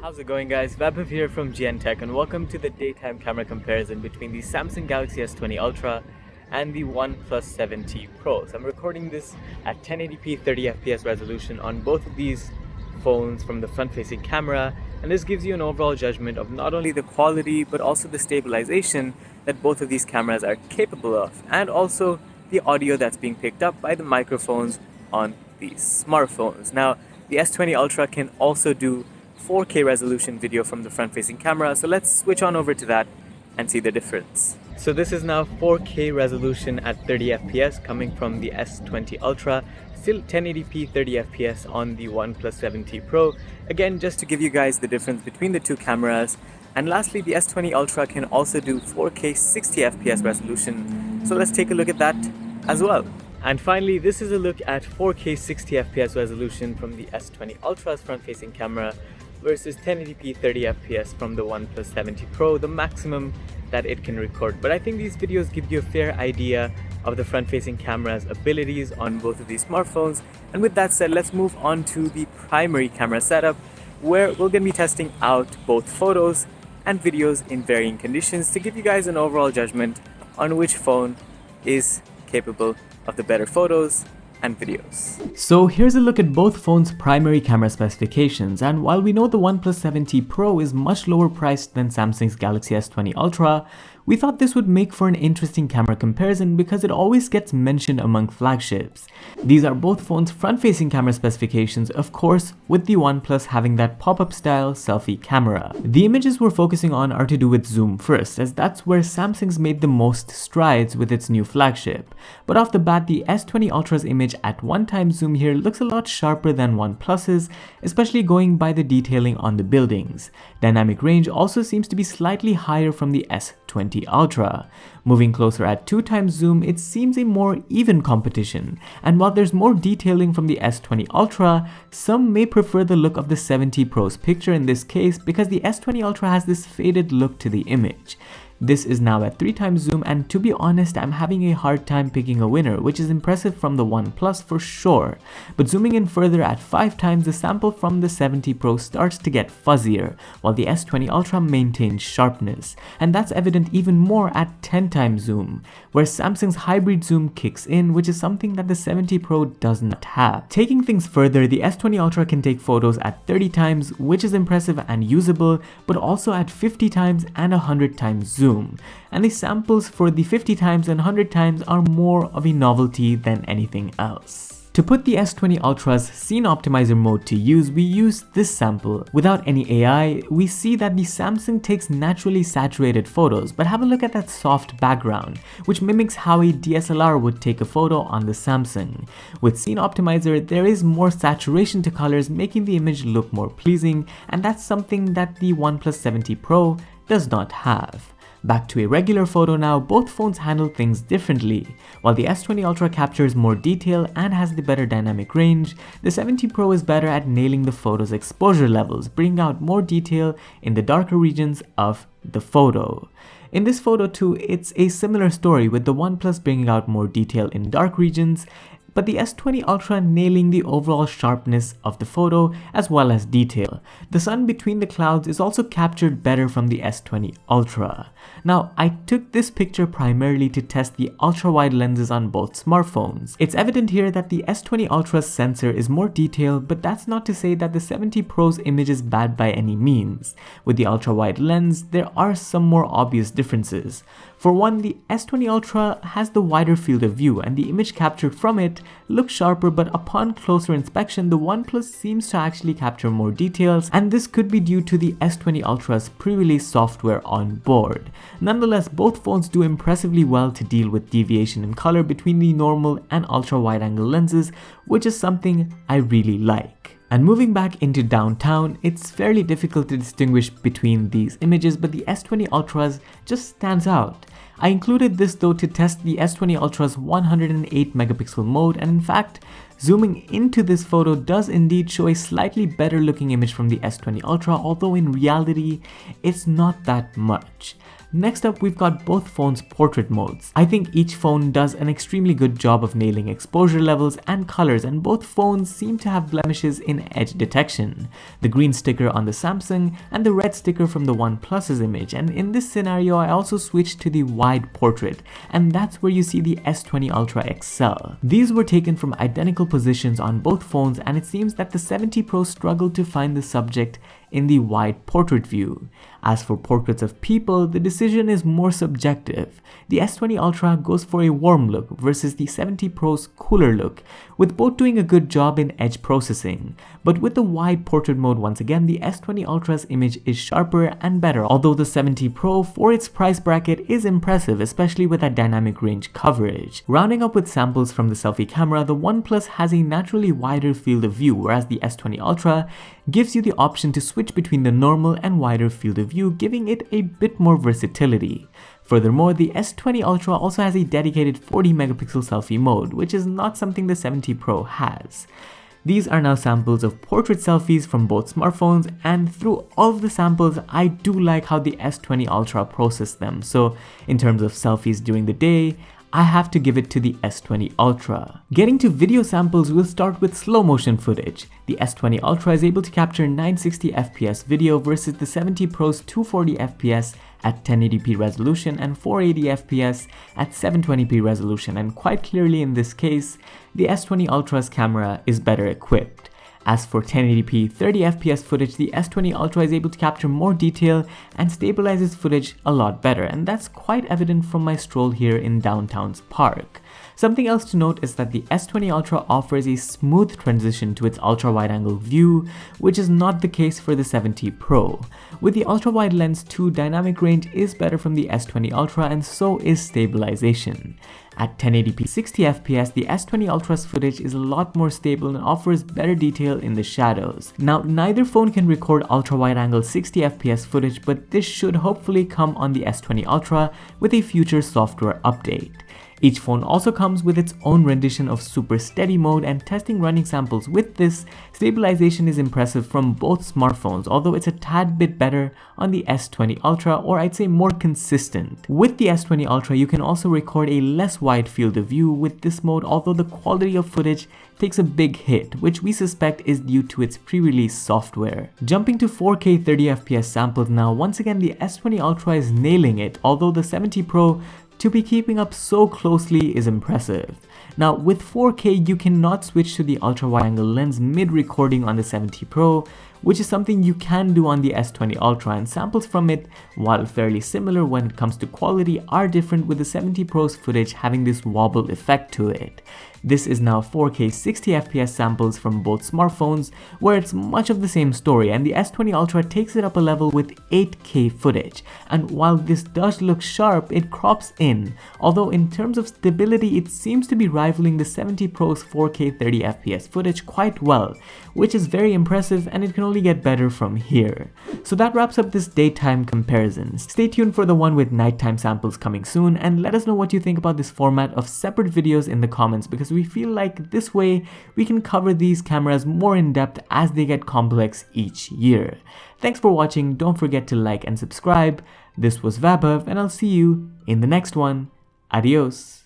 How's it going, guys? Vaibhav here from GN Tech, and welcome to the daytime camera comparison between the Samsung Galaxy S20 Ultra and the OnePlus 7T Pro. So I'm recording this at 1080p 30fps resolution on both of these phones from the front-facing camera, and this gives you an overall judgment of not only the quality but also the stabilization that both of these cameras are capable of, and also the audio that's being picked up by the microphones on these smartphones. Now, the S20 Ultra can also do 4K resolution video from the front-facing camera, so let's switch on over to that and see the difference. So this is now 4K resolution at 30fps coming from the S20 Ultra, still 1080p 30fps on the OnePlus 7T Pro. Again, just to give you guys the difference between the two cameras. And lastly, the S20 Ultra can also do 4K 60fps resolution, so let's take a look at that as well. And finally, this is a look at 4K 60fps resolution from the S20 Ultra's front-facing camera versus 1080p 30fps from the OnePlus 7T Pro, the maximum that it can record. But I think these videos give you a fair idea of the front-facing camera's abilities on both of these smartphones. And with that said, let's move on to the primary camera setup, where we're going to be testing out both photos and videos in varying conditions to give you guys an overall judgment on which phone is capable of the better photos and videos. So here's a look at both phones' primary camera specifications, and while we know the OnePlus 7T Pro is much lower priced than Samsung's Galaxy S20 Ultra, we thought this would make for an interesting camera comparison because it always gets mentioned among flagships. These are both phones' front-facing camera specifications, of course, with the OnePlus having that pop-up style selfie camera. The images we're focusing on are to do with zoom first, as that's where Samsung's made the most strides with its new flagship. But off the bat, the S20 Ultra's image at 1x zoom here looks a lot sharper than OnePlus's, especially going by the detailing on the buildings. Dynamic range also seems to be slightly higher from the S20 Ultra. Moving closer at 2x zoom, it seems a more even competition, and while there's more detailing from the S20 Ultra, some may prefer the look of the 7T Pro's picture in this case because the S20 Ultra has this faded look to the image. This is now at 3x zoom, and to be honest, I'm having a hard time picking a winner, which is impressive from the OnePlus for sure. But zooming in further at 5x, the sample from the 7T Pro starts to get fuzzier, while the S20 Ultra maintains sharpness. And that's evident even more at 10x zoom, where Samsung's hybrid zoom kicks in, which is something that the 7T Pro does not have. Taking things further, the S20 Ultra can take photos at 30x, which is impressive and usable, but also at 50x and 100x zoom. And the samples for the 50x and 100x are more of a novelty than anything else. To put the S20 Ultra's scene optimizer mode to use, we use this sample. Without any AI, we see that the Samsung takes naturally saturated photos, but have a look at that soft background, which mimics how a DSLR would take a photo on the Samsung. With scene optimizer, there is more saturation to colors, making the image look more pleasing, and that's something that the OnePlus 7T Pro does not have. Back to a regular photo now, both phones handle things differently. While the S20 Ultra captures more detail and has the better dynamic range, the 7T Pro is better at nailing the photo's exposure levels, bringing out more detail in the darker regions of the photo. In this photo too, it's a similar story, with the OnePlus bringing out more detail in dark regions, but the S20 Ultra nailing the overall sharpness of the photo as well as detail. The sun between the clouds is also captured better from the S20 Ultra. Now, I took this picture primarily to test the ultra-wide lenses on both smartphones. It's evident here that the S20 Ultra's sensor is more detailed, but that's not to say that the 7T Pro's image is bad by any means. With the ultra-wide lens, there are some more obvious differences. For one, the S20 Ultra has the wider field of view, and the image captured from it looks sharper, but upon closer inspection, the OnePlus seems to actually capture more details, and this could be due to the S20 Ultra's pre-release software on board. Nonetheless, both phones do impressively well to deal with deviation in color between the normal and ultra-wide-angle lenses, which is something I really like. And moving back into downtown, it's fairly difficult to distinguish between these images, but the S20 Ultra's just stands out. I included this though to test the S20 Ultra's 108 megapixel mode, and in fact, zooming into this photo does indeed show a slightly better looking image from the S20 Ultra, although in reality, it's not that much. Next up, we've got both phones' portrait modes. I think each phone does an extremely good job of nailing exposure levels and colors, and both phones seem to have blemishes in edge detection. The green sticker on the Samsung and the red sticker from the OnePlus's image, and in this scenario I also switched to the wide portrait, and that's where you see the S20 Ultra excel. These were taken from identical positions on both phones, and it seems that the 70 Pro struggled to find the subject in the wide portrait view. As for portraits of people, the decision is more subjective. The S20 Ultra goes for a warm look versus the 70 Pro's cooler look, with both doing a good job in edge processing. But with the wide portrait mode, once again, the S20 Ultra's image is sharper and better, although the 70 Pro for its price bracket is impressive, especially with that dynamic range coverage. Rounding up with samples from the selfie camera, the OnePlus has a naturally wider field of view, whereas the S20 Ultra gives you the option to switch between the normal and wider field of view, giving it a bit more versatility. Furthermore, the S20 Ultra also has a dedicated 40 megapixel selfie mode, which is not something the 70 Pro has. These are now samples of portrait selfies from both smartphones, and through all of the samples, I do like how the S20 Ultra processed them. So in terms of selfies during the day, I have to give it to the S20 Ultra. Getting to video samples, we'll start with slow motion footage. The S20 Ultra is able to capture 960 FPS video versus the 70 Pro's 240 FPS at 1080p resolution and 480 FPS at 720p resolution, and quite clearly in this case, the S20 Ultra's camera is better equipped. As for 1080p 30fps footage, the S20 Ultra is able to capture more detail and stabilizes footage a lot better, and that's quite evident from my stroll here in downtown's park. Something else to note is that the S20 Ultra offers a smooth transition to its ultra-wide-angle view, which is not the case for the 70 Pro. With the ultra-wide lens too, dynamic range is better from the S20 Ultra, and so is stabilization. At 1080p 60fps, the S20 Ultra's footage is a lot more stable and offers better detail in the shadows. Now, neither phone can record ultra-wide-angle 60fps footage, but this should hopefully come on the S20 Ultra with a future software update. Each phone also comes with its own rendition of super steady mode, and testing running samples with this, stabilization is impressive from both smartphones, although it's a tad bit better on the S20 Ultra, or I'd say more consistent. With the S20 Ultra, you can also record a less wide field of view with this mode, although the quality of footage takes a big hit, which we suspect is due to its pre-release software. Jumping to 4K 30fps samples now, once again the S20 Ultra is nailing it, although the 70 Pro to be keeping up so closely is impressive. Now, with 4K, you cannot switch to the ultra-wide-angle lens mid-recording on the 70 Pro, which is something you can do on the S20 Ultra, and samples from it, while fairly similar when it comes to quality, are different, with the 70 Pro's footage having this wobble effect to it. This is now 4K 60fps samples from both smartphones, where it's much of the same story, and the S20 Ultra takes it up a level with 8K footage. And while this does look sharp, it crops in, although in terms of stability it seems to be rivaling the 70 Pro's 4K 30fps footage quite well, which is very impressive, and it can only get better from here. So that wraps up this daytime comparison. Stay tuned for the one with nighttime samples coming soon, and let us know what you think about this format of separate videos in the comments, because we feel like this way we can cover these cameras more in depth as they get complex each year. Thanks for watching, don't forget to like and subscribe. This was Vaibhav, and I'll see you in the next one. Adios.